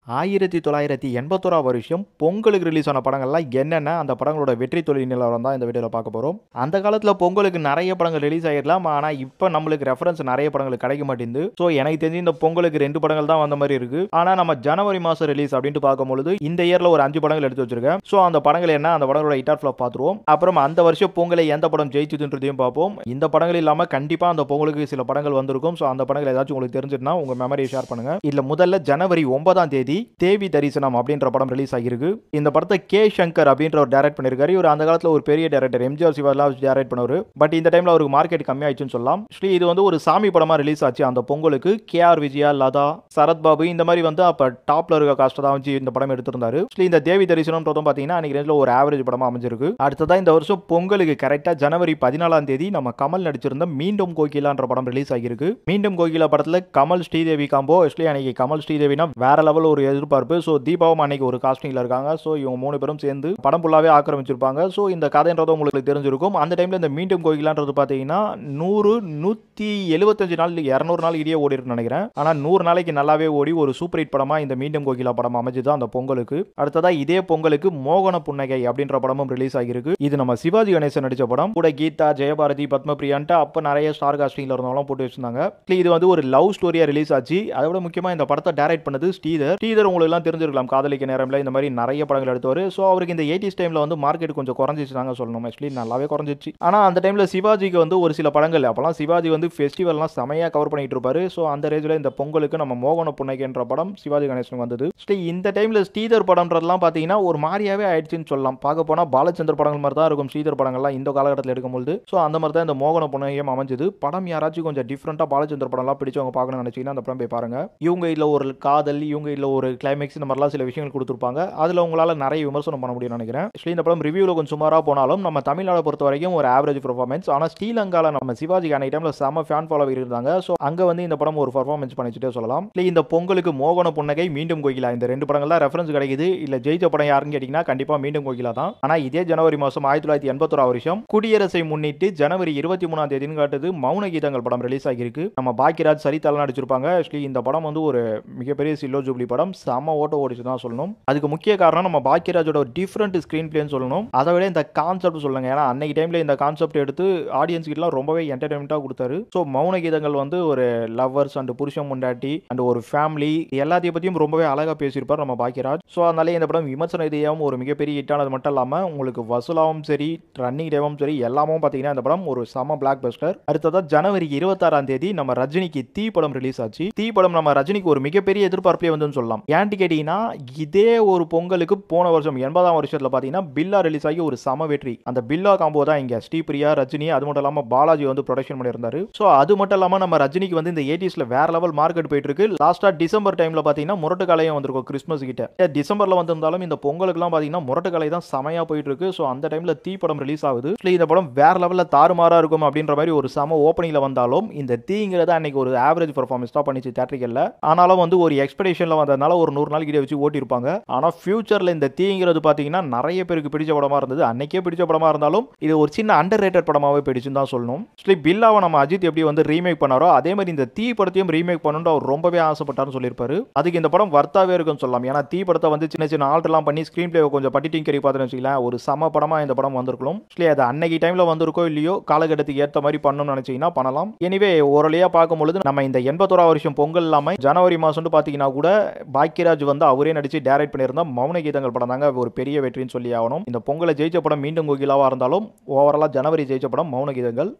1981 வருஷம் பொங்கலுக்கு ரிலீஸ் ஆன படங்கள்லாம் என்னென்ன, அந்த படங்களோட வெற்றி தொழில் நிலவரம் தான் இந்த வீடியோல பார்க்க போறோம். அந்த காலத்துல பொங்கலுக்கு நெறைய படங்கள் ரிலீஸ் ஆகிரலாம். ஆனா இப்ப நம்மளுக்கு ரெஃபரன்ஸ் நெறைய படங்கள் கிடைக்க மாட்டேங்குது. ஸோ எனக்கு தெரிஞ்சு இந்த பொங்கலுக்கு 2 படங்கள் தான் வந்த மாதிரி இருக்கு. ஆனா நம்ம ஜனவரி மாசம் ரிலீஸ் அப்படின்ட்டு பார்க்கும்பொழுது இந்த இயர்ல ஒரு 5 படங்கள் எடுத்து வச்சிருக்கேன். ஸோ அந்த படங்கள் என்ன, அந்த படங்களோட ஹிட் ஆர் ஃப்ளாப் பார்த்துருவோம். அப்புறம் அந்த வருஷம் பொங்கலை எந்த படம் ஜெயிச்சுதுன்றதையும் பார்ப்போம். இந்த படங்கள் இல்லாம கண்டிப்பா அந்த பொங்கலுக்கு சில படங்கள் வந்திருக்கும். ஸோ அந்த படங்கள் ஏதாச்சும் உங்களுக்கு தெரிஞ்சிருந்தா உங்க மெமரியை ஷேர் பண்ணுங்க. இல்ல முதல்ல ஜனவரி 9ஆம் தேதி தேவி தரிசனம் அப்படின்ற படம் ரிலீஸ் ஆகிருக்கு. இந்த படத்தை கே சங்கர் அப்படின்ற ஒரு டைரக்ட் பண்ணிருக்காரு. இவர் அந்த காலத்துல ஒரு பெரிய டைரக்டர், எம்ஜிஆர் சிவாலாம் டைரக்ட் பண்ணவர். பட் இந்த டைம்ல அவருக்கு மார்க்கெட் கம்மியாயிடுச்சுன்னு சொல்லலாம். இது வந்து ஒரு சாமி படமா ரிலீஸ் ஆச்சு. அந்த பொங்கலுக்கு KR விஜயா, லதா, சரத்பாபு இந்த மாதிரி வந்து அப்ப டாப்ல இருக்க காஸ்ட் தான் வச்சு இந்த படம் எடுத்திருந்தாரு. இந்த தேவி தரிசனம் பாத்தீங்கன்னா அன்னைக்கு ரேஞ்சில ஒரு ஆவரேஜ் படமா அமைஞ்சிருக்கு. அடுத்ததா இந்த வருஷம் பொங்கலுக்கு கரெக்டா ஜனவரி 14ஆம் தேதி நம்ம கமல் நடிச்சிருந்த மீண்டும் கோகிலான்ற படம் ரிலீஸ் ஆகிருக்கு. மீண்டும் கோகிலா படத்துல கமல் ஸ்ரீதேவி காம்போ. அன்னைக்கு கமல் ஸ்ரீதேவினா வேற லெவல் ஒரு எதிர்பார்ப்பு. ஸோ தீபாவும் அன்னைக்கு ஒரு காஸ்டிங்ல இருக்காங்க. ஸோ இவங்க 3 பேரும் சேர்ந்து படம் ஃபுல்லாவே ஆக்கிரமிச்சிருப்பாங்க. ஸோ இந்த கதைன்றது உங்களுக்கு தெரிஞ்சிருக்கும். அந்த டைம்ல இந்த மீண்டும் கோகிலான்றது பாத்தீங்கன்னா 100 175 நாள் 200 நாள் இடையே ஓடி இருக்குன்னு நினைக்கிறேன். ஆனா 100 நாளைக்கு நல்லாவே ஓடி ஒரு சூப்பர் ஹிட் படமா இந்த மீண்டும் கோகிலா படம் அமைஞ்சது அந்த பொங்கலுக்கு. அடுத்ததா இதே பொங்கலுக்கு மோகன புன்னகை அப்படின்ற படமும் ரிலீஸ் ஆகிருக்கு. இது நம்ம சிவாஜி கணேசன் நடிச்ச படம். கூட கீதா, ஜெயபாரதி, பத்மபிரியான்ட்டு அப்ப நிறைய ஸ்டார் காஸ்டிங்ல இருந்தவங்க போட்டு வச்சிருந்தாங்க. இது வந்து ஒரு லவ் ஸ்டோரியா ரிலீஸ் ஆச்சு. அதோட முக்கியமா இந்த படத்தை டைரக்ட் பண்ணது ஸ்ரீதர் உங்களுக்கு எல்லாம் தெரிஞ்சிருக்கலாம். காதலிக்க நேரம்ல இந்த மாதிரி நிறைய படங்கள் எடுத்தவர். ஸோ அவருக்கு இந்த 80s டைம்ல வந்து மார்க்கெட் கொஞ்சம் குறைஞ்சிச்சு தாங்க சொல்லணும். நல்லாவே குறைஞ்சிச்சு. ஆனா அந்த டைம்ல சிவாஜிக்கு வந்து ஒரு சில படங்கள் அப்பெல்லாம் சிவாஜி வந்து ஃபெஸ்டிவல்லாம் செமையா கவர் பண்ணிட்டு இருப்பாரு. ஸோ அந்த ரேஞ்சில் இந்த பொங்கலுக்கு நம்ம மோகன புன்னகைன்ற படம் சிவாஜி கணேசன் வந்தது. இந்த டைம்ல ஸ்ரீதர் படம்ன்றதெல்லாம் பாத்தீங்கன்னா ஒரு மாதிரியாவே ஆயிடுச்சுன்னு சொல்லலாம். பார்க்க போனா பாலச்சந்தர் படங்கள் மாதிரி தான் இருக்கும் ஸ்ரீதர் படங்கள்லாம் இந்த காலகட்டத்தில் எடுக்கும்போது. ஸோ அந்த மாதிரி தான் இந்த மோகன புன்னகையும் அமைஞ்சது. படம் யாராச்சும் கொஞ்சம் டிஃப்ரெண்டா பாலச்சந்தர் படம்லாம் பிடிச்சவங்க பார்க்கணும்னு நினைச்சீங்கன்னா அந்த படம் போய் பாருங்க. இவங்க இல்ல ஒரு காதல், இவங்க இல்ல ஒரு கிளைமேக்ஸ், இந்த மாதிரிலாம் சில விஷயங்கள் கொடுத்துருப்பாங்க. அதுல உங்களால நிறைய விமர்சனம் பண்ண முடியும்னு நினைக்கிறேன். இந்த படம் ரிவ்யூல கொஞ்சம் சுமாரா போனாலும் நம்ம தமிழ்நாடு பொறுத்த வரைக்கும் ஒரு ஆவரேஜ் பெர்ஃபார்மன்ஸ். ஆனா ஸ்ரீலங்கால நம்ம சிவாஜிக்கு அன்னைக்கு டைம்ல செம ஃபேன் ஃபாலோவர் இருந்தாங்க. ஸோ அங்க வந்து இந்த படம் ஒரு பெர்ஃபார்மன்ஸ் பண்ணிச்சுட்டே சொல்லலாம். இந்த பொங்கலுக்கு மோகன புன்னகை, மீண்டும் கோகிலா இந்த 2 படங்கள் தான் ரெஃபரன்ஸ் கிடைக்குது. இல்ல ஜெயிச்ச படம் யாருன்னு கேட்டீங்கன்னா கண்டிப்பா மீண்டும் கோகிலா தான். ஆனா இதே ஜனவரி மாசம் 1981 வருஷம் குடியரசை முன்னிட்டு ஜனவரி 23ஆம் தேதின்னு காட்டுது மௌன கீதங்கள் படம் ரிலீஸ் ஆகிருக்கு. நம்ம பாக்கியராஜ், சரிதாலாம் நடிச்சிருப்பாங்க. இந்த படம் வந்து ஒரு மிகப்பெரிய சில்லோ ஜூப்ளி படம். செம ஓட்ட ஓடிச்சு தான் சொல்லணும். அதுக்கு முக்கிய காரணம் நம்ம பாக்கியராஜோட டிஃபரெண்ட் ஸ்கிரீன் பிளேன்னு சொல்லணும். அதை விட இந்த கான்செப்ட் சொல்லுங்க. ஏன்னா அன்னைக்கு டைம்ல இந்த கான்செப்ட் எடுத்து ஆடியன்ஸ் கிட்டலாம் ரொம்பவே என்டர்டைன்மெண்டா கொடுத்தாரு. ஸோ மௌன கீதங்கள் வந்து ஒரு லவ்வர்ஸ் அண்ட் புருஷன் முண்டாட்டி அண்ட் ஒரு ஃபேமிலி எல்லாத்தையும் பத்தியும் ரொம்பவே அழகா பேசியிருப்பார் நம்ம பாக்கியராஜ். ஸோ அதனாலே இந்த படம் விமர்சன ரீதியாகவும் ஒரு மிகப்பெரிய ஹிட்டானது மட்டும் இல்லாம உங்களுக்கு வசூலாவும் சரி, ரன்னிங் டைமும் சரி, எல்லாமும் பாத்தீங்கன்னா இந்த படம் ஒரு செம பிளாக் பஸ்டர். அடுத்ததா ஜனவரி 26ஆம் தேதி நம்ம ரஜினிக்கு தீ படம் ரிலீஸ் ஆச்சு. தீ படம் நம்ம ரஜினிக்கு ஒரு மிகப்பெரிய எதிர்பார்ப்பே வந்து சொல்லலாம். ஏன்ட்டு கேட்டீங்கன்னா இதே ஒரு பொங்கலுக்கு போன வருஷம் 80ஆம் வருஷத்துல பாத்தீங்கன்னா பில்லா ரிலீஸ் ஆகி ஒரு சம வெற்றி. அந்த பில்லா காம்போ தான் இங்க ஸ்ரீபிரியா, ரஜினி, அது மட்டும் இல்லாம பாலாஜி வந்து ப்ரொடக்ஷன் பண்ணியிருந்தாரு. ஸோ அது மட்டும் இல்லாம நம்ம ரஜினிக்கு வந்து இந்த 80ஸ்ல வேற லெவல் மார்க்கெட் போயிட்டு இருக்கு. லாஸ்டா டிசம்பர் டைம்ல பாத்தீங்கன்னா முரட்டுக்காலையும் வந்திருக்கும் கிறிஸ்மஸ் கிட்ட. டிசம்பர்ல வந்திருந்தாலும் இந்த பொங்கலுக்குலாம் பாத்தீங்கன்னா முரட்டுக்காலை தான் செமையா போயிட்டு இருக்கு. ஸோ அந்த டைம்ல தீ படம் ரிலீஸ் ஆகுது. இந்த படம் வேற லெவல்ல தாறுமாறா இருக்கும் அப்படின்ற மாதிரி ஒரு சம ஓப்பனிங்ல வந்தாலும் இந்த தீங்கிறத அன்னைக்கு ஒரு ஆவரேஜ் பெர்ஃபார்மன்ஸ் தான் பண்ணிச்சு தியேட்டரிக்கல்ல. ஆனாலும் வந்து ஒரு எக்ஸ்பெக்டேஷன்ல வந்ததுனால ஒரு 100 நாள் கிட்ட வச்சு ஓட்டி இருப்பாங்க. ஆனா ஃபியூச்சர்ல இந்த தீங்கிறது பாத்தீங்கன்னா நிறைய பேருக்கு பிடிச்ச படமா இருந்தது. அன்னைக்கே பிடிச்ச படமா இருந்தாலும் இது ஒரு சின்ன அண்டர் ரேட்டட் படமாவே பிடிச்சுன்னு தான் சொல்லணும். பில்லாவை நம்ம அஜித் எப்படி வந்து ரீமேக் பண்ணாரோ அதே மாதிரி இந்த தீ படத்தையும் ரீமேக் பண்ணணும்னு அவர் ரொம்பவே ஆசைப்பட்டாருன்னு சொல்லியிருப்பாரு. அதுக்கு இந்த படம் வர்த்தாவே இருக்குன்னு சொல்லலாம். ஏன்னா தீ படத்தை வந்து சின்ன சின்ன ஆல்டர்லாம் பண்ணி ஸ்கிரீன் பிளே கொஞ்சம் பட்டி டிங்கரி பார்த்துன்னு வச்சுக்கலாம், ஒரு சம படமா இந்த படம் வந்திருக்கும். அது அன்னைக்கு டைம்ல வந்திருக்கோ இல்லையோ காலகட்டத்துக்கு ஏற்ற மாதிரி பண்ணணும்னு நினைச்சீங்கன்னா பண்ணலாம். எனிவே ஓரளியா பார்க்கும்பொழுது நம்ம இந்த 81 வருஷம் பொங்கல் இல்லாம ஜனவரி மாசம் பாத்தீங்கன்னா கூட பாக்கியராஜ் வந்து அவரே நடிச்சு டைரக்ட் பண்ணியிருந்தா மௌன கீதங்கள் படம் தாங்க ஒரு பெரிய வெற்றின்னு சொல்லி ஆகணும். இந்த பொங்கலை ஜெயிச்ச படம் மீண்டும் கோகிலாவா இருந்தாலும் ஓவராலா ஜனவரி ஜெயிச்ச படம் மௌன கீதங்கள்.